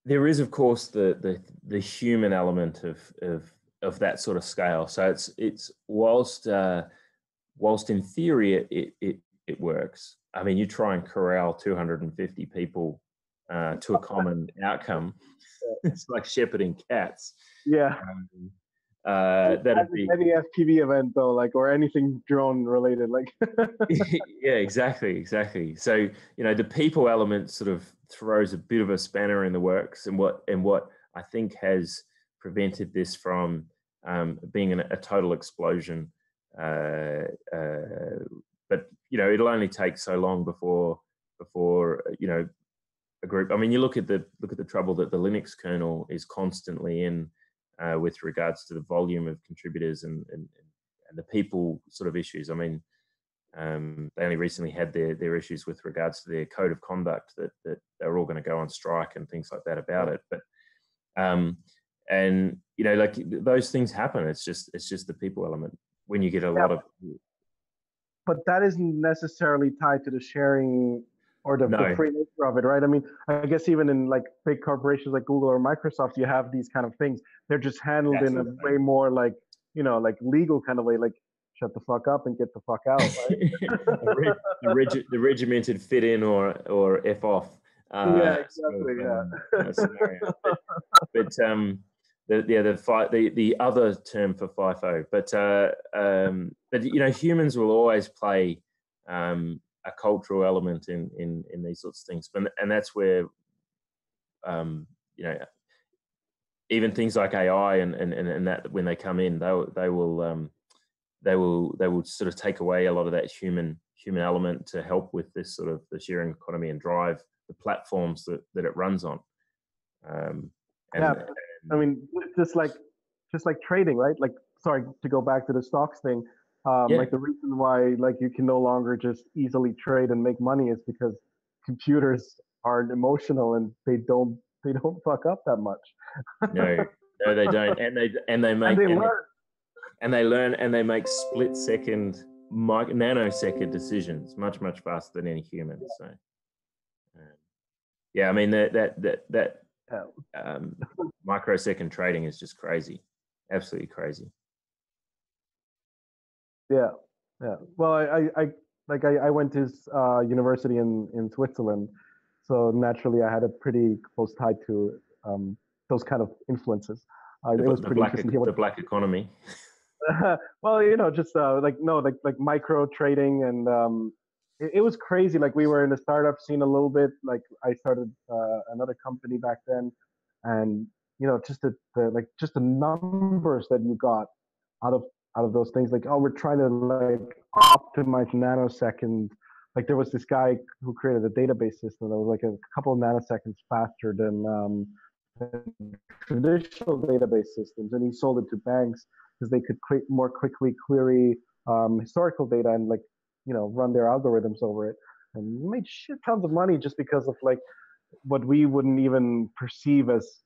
There is, of course, the human element of that sort of scale. So it's whilst in theory it works. I mean, you try and corral 250 people to a common outcome. It's like shepherding cats. Yeah. That'd be any FPV event though, like, or anything drone related, like. Yeah, exactly. So the people element sort of throws a bit of a spanner in the works, and what I think has prevented this from being a total explosion. But it'll only take so long before a group. I mean, you look at the trouble that the Linux kernel is constantly in with regards to the volume of contributors and the people sort of issues. I mean, they only recently had their issues with regards to their code of conduct that they're all going to go on strike and things like that about it. But and like those things happen. It's just the people element when you get a lot of. But that isn't necessarily tied to the sharing or the free nature of it, right? I mean, I guess even in like big corporations like Google or Microsoft, you have these kind of things. They're just handled in a way more like, like legal kind of way, like shut the fuck up and get the fuck out, right? the regimented fit in or F off. Yeah, exactly. Scenario. But the other term for FIFO, but humans will always play a cultural element in these sorts of things, and that's where even things like AI and that when they come in, they will sort of take away a lot of that human element to help with this sort of the sharing economy and drive the platforms that it runs on. I mean, just like trading, right? Like, sorry to go back to the stocks thing. Like the reason why like you can no longer just easily trade and make money is because computers aren't emotional and they don't fuck up that much. No, they don't, and they make and they make split second, nanosecond decisions much faster than any human. So, I mean that microsecond trading is just crazy, absolutely crazy. Yeah. Well, I went to university in Switzerland, so naturally I had a pretty close tie to those kind of influences. It was pretty interesting. The black economy. Well, just like micro trading and it was crazy. Like we were in the startup scene a little bit. Like I started another company back then, and just the numbers that you got out of those things. Like, oh, we're trying to like optimize nanosecond. Like there was this guy who created a database system that was like a couple of nanoseconds faster than traditional database systems, and he sold it to banks because they could more quickly query historical data and like run their algorithms over it, and we made shit tons of money just because of like what we wouldn't even perceive as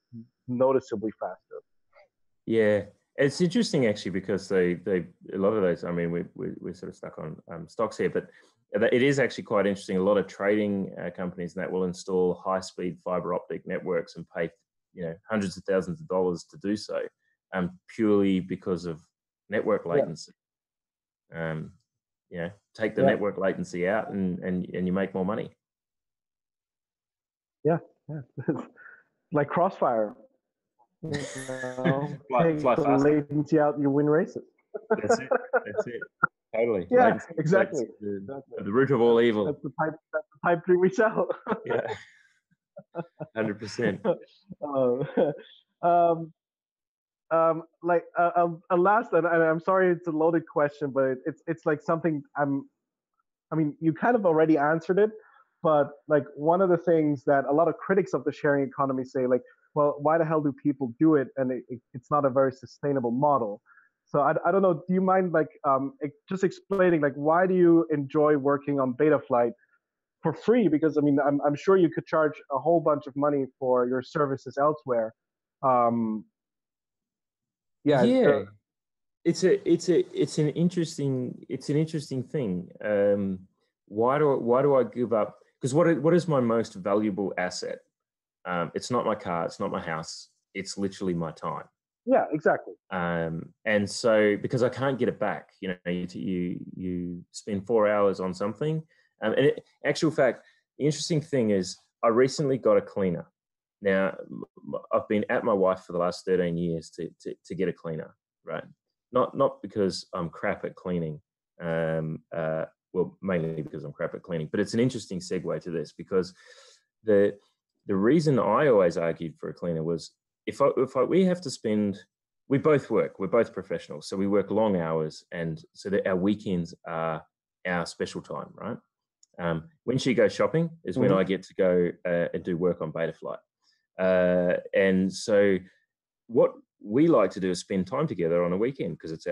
noticeably faster. Yeah, it's interesting actually because they a lot of those. I mean, we're sort of stuck on stocks here, but it is actually quite interesting. A lot of trading companies that will install high-speed fiber optic networks and pay hundreds of thousands of dollars to do so, purely because of network latency. Take the network latency out and you make more money. Yeah. Like Crossfire. Fly Take the faster. latency out, you win races. That's it. Totally. Yeah, latency, exactly. The root of all evil. That's the pipe dream we sell. Yeah. 100%. Like a last, and I'm sorry, it's a loaded question, but it's like something I mean, you kind of already answered it, but like one of the things that a lot of critics of the sharing economy say, like, well, why the hell do people do it? And it's not a very sustainable model. So I don't know. Do you mind like just explaining like why do you enjoy working on Betaflight for free? Because I mean, I'm sure you could charge a whole bunch of money for your services elsewhere. Yeah. It's an interesting thing. Why do I give up? Because what is my most valuable asset? It's not my car, it's not my house, it's literally my time. Yeah, exactly. And so because I can't get it back, you spend 4 hours on something. And actual fact, the interesting thing is I recently got a cleaner. Now I've been at my wife for the last 13 years to get a cleaner, right? Not because I'm crap at cleaning. Well, mainly because I'm crap at cleaning, but it's an interesting segue to this because the reason I always argued for a cleaner was if we have to spend, we both work, we're both professionals, so we work long hours, and so that our weekends are our special time, right? When she goes shopping is when I get to go and do work on Betaflight. And so what we like to do is spend time together on a weekend because it's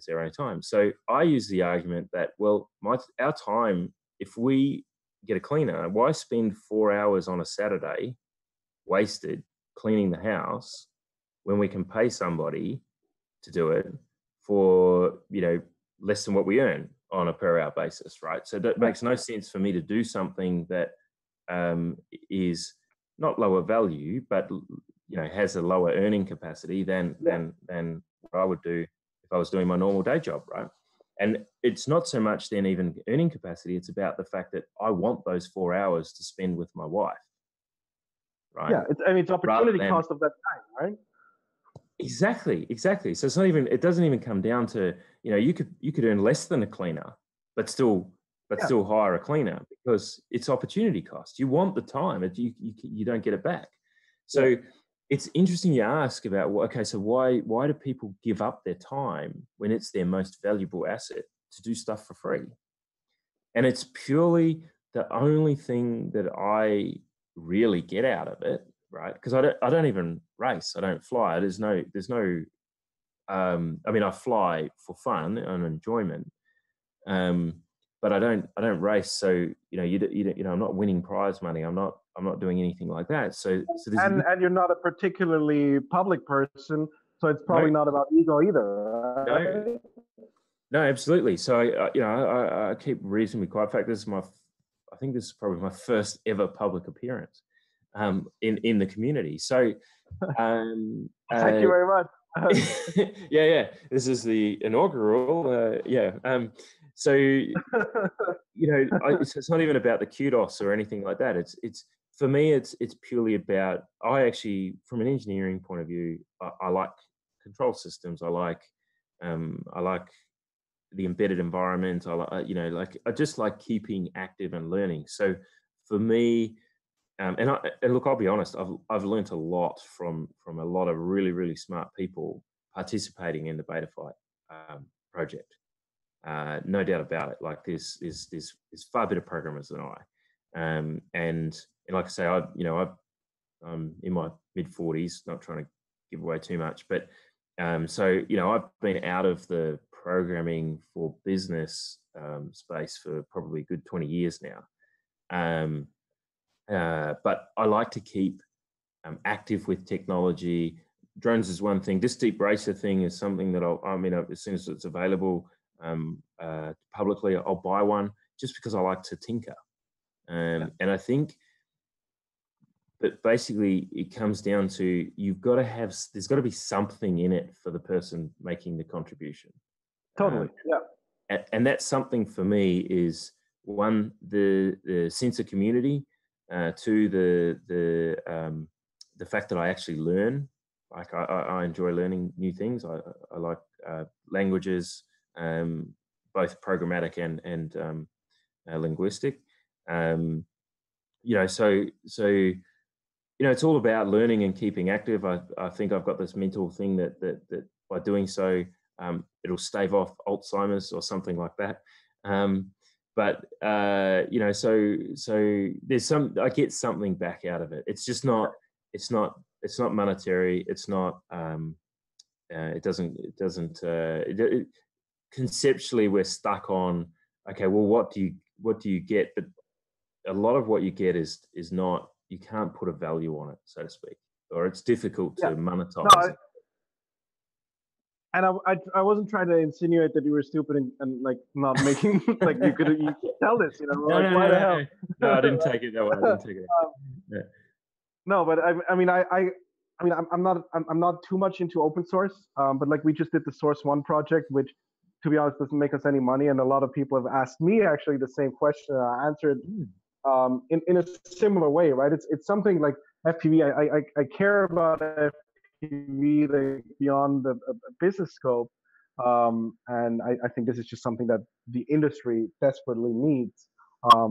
our own time. So I use the argument that, well, our time, if we get a cleaner, why spend 4 hours on a Saturday wasted cleaning the house when we can pay somebody to do it for less than what we earn on a per hour basis, right? So that makes no sense for me to do something that is not lower value, but has a lower earning capacity than what I would do if I was doing my normal day job, right? And it's not so much then even earning capacity, it's about the fact that I want those 4 hours to spend with my wife, right? Yeah, it's opportunity cost of that time, right? Exactly. So it's not even, it doesn't even come down to, you could earn less than a cleaner, but still hire a cleaner because it's opportunity cost. You want the time, you don't get it back. So it's interesting you ask about, okay, so why do people give up their time when it's their most valuable asset to do stuff for free? And it's purely the only thing that I really get out of it, right? Because I don't even race, I don't fly. There's no. I mean, I fly for fun and enjoyment, but I don't race. So I'm not winning prize money. I'm not doing anything like that. So and you're not a particularly public person, so it's probably not about ego either. Right? No, absolutely. So I keep reasonably quiet. In fact, I think this is probably my first ever public appearance in the community. So thank you very much. yeah. This is the inaugural. So it's not even about the kudos or anything like that. It's for me, it's purely about, I actually, from an engineering point of view, I like control systems. I like the embedded environment. I just like keeping active and learning. So for me, and look, I'll be honest, I've learned a lot from a lot of really, really smart people participating in the Betaflight project. No doubt about it. Like there's far better programmers than I. And like I say, I'm in my mid-40s, not trying to give away too much, but so I've been out of the programming for business space for probably a good 20 years now. But I like to keep active with technology. Drones is one thing. This deep racer thing is something that as soon as it's available publicly, I'll buy one just because I like to tinker. And I think that basically it comes down to there's got to be something in it for the person making the contribution. Totally, yeah. And that's something for me is one, the sense of community, two, the fact that I actually learn. Like I enjoy learning new things. I like languages, both programmatic and linguistic. So it's all about learning and keeping active. I think I've got this mental thing that by doing so, it'll stave off Alzheimer's or something like that. But so there's I get something back out of it. It's just not. It's not monetary. It's not. It doesn't. Conceptually, we're stuck on. Okay, well, what do you get? But a lot of what you get is not. You can't put a value on it, so to speak, or it's difficult to monetize. And I wasn't trying to insinuate that you were stupid and like not making like you could tell this, why the hell? No, I didn't take it that way. I didn't take it. No, but I'm not too much into open source. But like we just did the Source One project, which to be honest doesn't make us any money, and a lot of people have asked me actually the same question. I answered in a similar way, right? It's something like FPV. I care about FPV like beyond the business scope, and I think this is just something that the industry desperately needs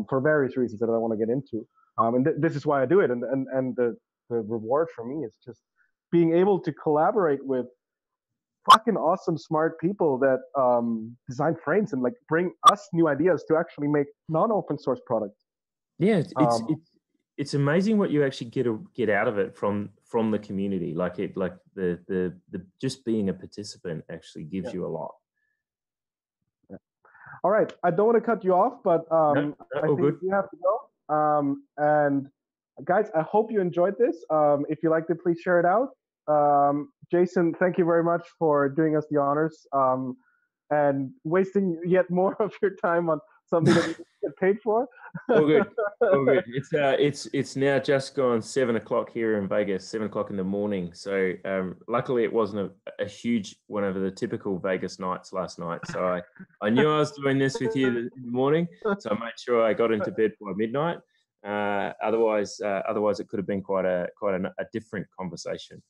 for various reasons that I don't want to get into. And this is why I do it, and the reward for me is just being able to collaborate with fucking awesome, smart people that design frames and like bring us new ideas to actually make non-open source products. Yeah, it's amazing what you actually get out of it from the community. Like the just being a participant actually gives you a lot. Yeah. All right, I don't want to cut you off, but I think you have to go. And guys, I hope you enjoyed this. If you liked it, please share it out. Jason, thank you very much for doing us the honors and wasting yet more of your time on something that you get paid for. All good. It's now just gone 7 o'clock here in Vegas, 7 o'clock in the morning. So luckily it wasn't a huge one of the typical Vegas nights last night. So I knew I was doing this with you in the morning, so I made sure I got into bed by midnight. Otherwise it could have been quite a different conversation.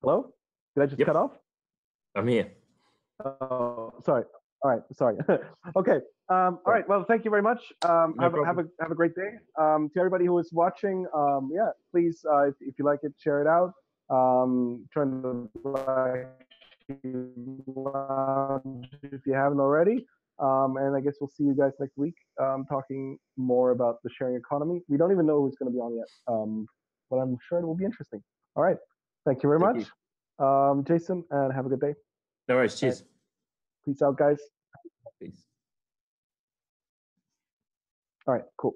Hello? Did I just cut off? I'm here. Oh, sorry. All right. Sorry. Okay. All right. Well, thank you very much. Have a great day. To everybody who is watching, please, if you like it, share it out. Join the Black Lounge if you haven't already. And I guess we'll see you guys next week talking more about the sharing economy. We don't even know who's going to be on yet, but I'm sure it will be interesting. All right. Thank you very much, Jason, and have a good day. No worries. Cheers. Right. Peace out, guys. Peace. All right. Cool.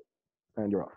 And you're off.